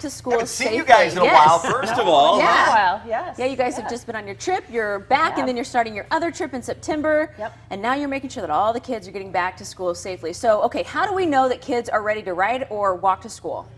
to school I haven't safely. seen you guys in a while, first of all. Yeah. A while, yes. Yeah, you guys have just been on your trip, you're back, and then you're starting your other trip in September. Yep. And now you're making sure that all the kids are getting back to school safely. So, okay, how do we know that kids are ready to ride or walk to school?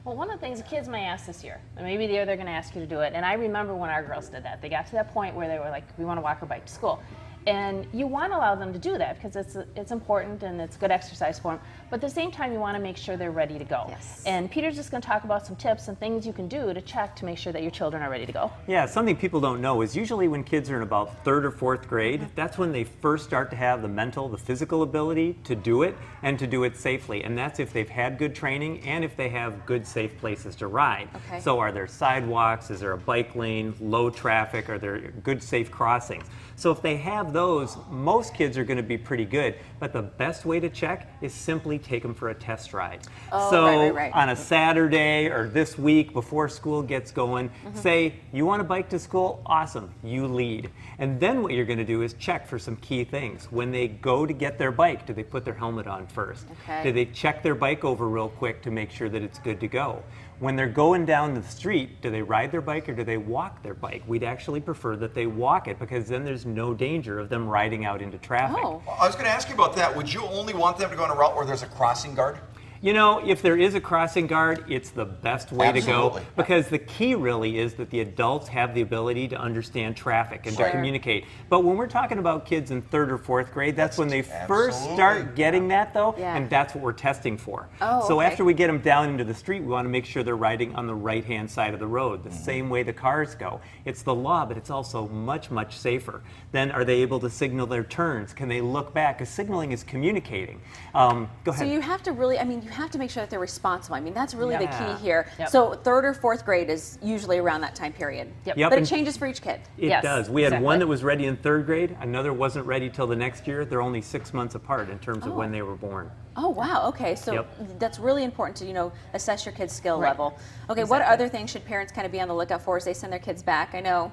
Well, one of the things the kids may ask this year, and maybe the year they're going to ask you to do it, and I remember when our girls did that. They got to that point where they were like, we want to walk or bike to school. And you want to allow them to do that because it's important and it's good exercise for them. But at the same time, you want to make sure they're ready to go. Yes. And Peter's just going to talk about some tips and things you can do to check to make sure that your children are ready to go. Yeah, something people don't know is usually when kids are in about 3rd or 4th grade, that's when they first start to have the mental, the physical ability to do it and to do it safely. And that's if they've had good training and if they have good, safe places to ride. Okay. So are there sidewalks? Is there a bike lane? Low traffic? Are there good, safe crossings? So if they have those, most kids are going to be pretty good. But the best way to check is simply take them for a test ride. Oh, so right. on a Saturday or this week before school gets going, say, you want to bike to school? Awesome, you lead. And then what you're going to do is check for some key things. When they go to get their bike, do they put their helmet on first? Okay. Do they check their bike over real quick to make sure that it's good to go? When they're going down the street, do they ride their bike or do they walk their bike? We'd actually prefer that they walk it because then there's no danger of them riding out into traffic. Oh. Well, I was going to ask you about that. Would you only want them to go on a route where there's a crossing guard? You know, if there is a crossing guard, it's the best way to Absolutely. go because the key really is that the adults have the ability to understand traffic and Sure. to communicate. But when we're talking about kids in 3rd or 4th grade, that's when they first Absolutely. start getting that though, Yeah. and that's what we're testing for. Oh, so okay. after we get them down into the street, we want to make sure they're riding on the right-hand side of the road, the same way the cars go. It's the law, but it's also much, much safer. Then are they able to signal their turns? Can they look back? Because signaling is communicating. Go ahead. So you have to really, you have to make sure that they're responsible. That's really the Yeah. key here. Yep. So 3rd or 4th grade is usually around that time period. Yep. Yep. But it And changes for each kid. It Yes, does. We had exactly. one that was ready in 3rd grade, another wasn't ready till the next year. They're only 6 months apart in terms of when they were born. Oh, wow. Okay. So Yep. that's really important to, assess your kid's skill Right. level. Okay. What Exactly. other things should parents kind of be on the lookout for as they send their kids back? I know,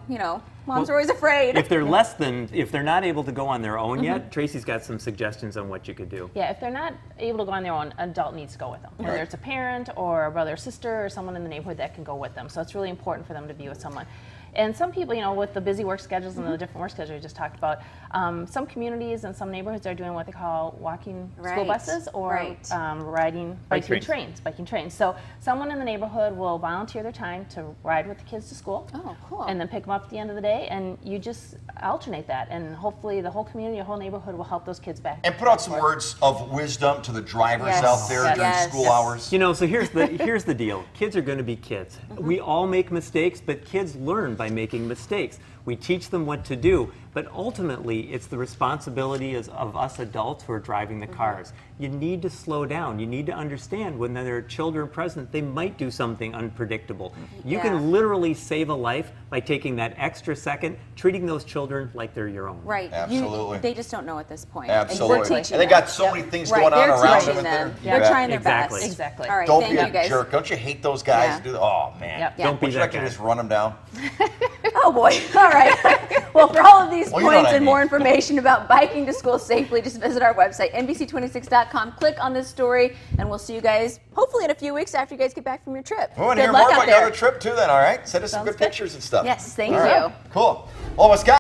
moms are always afraid. If they're if they're not able to go on their own yet, Tracy's got some suggestions on what you could do. Yeah, if they're not able to go on their own, an adult needs to go with them. Whether it's a parent or a brother or sister or someone in the neighborhood that can go with them. So it's really important for them to be with someone. And some people, with the busy work schedules and the different work schedules we just talked about, some communities and some neighborhoods are doing what they call walking school Right. buses or Right. Bike biking trains. So someone in the neighborhood will volunteer their time to ride with the kids to school. Oh, cool. And then pick them up at the end of the day, and you just alternate that, and hopefully the whole community, the whole neighborhood will help those kids back. And put out some words of wisdom to the drivers Yes. out there Yes. during Yes. school hours. So here's the deal. Kids are going to be kids. We all make mistakes, but kids learn by making mistakes. We teach them what to do, but ultimately it's the responsibility of us adults who are driving the cars. You need to slow down. You need to understand when there are children present, they might do something unpredictable. You Yeah. can literally save a life by taking that extra second, treating those children like they're your own. Right. Absolutely. They just don't know at this point. Absolutely. And we're teaching they them. got so many things Right, going on they're around teaching them. them. You They're bet. trying their Exactly. best. Exactly. All right, Don't thank be you a guys. jerk. Don't you hate those guys? Yeah. Who do that? Oh, man. Yep. Yeah. Don't be Wish I that could guy. just run them down. Oh boy. All right. Well, for all of these Well, you know points what I and more mean. information about biking to school safely, just visit our website, NBC26.com. Click on this story, and we'll see you guys hopefully in a few weeks after you guys get back from your trip. We want to Good hear luck more out about your there. other trip, too, then, all right? Send us some Sounds good good. pictures and stuff. Yes, thank All right. you. Cool. Well, Wisconsin.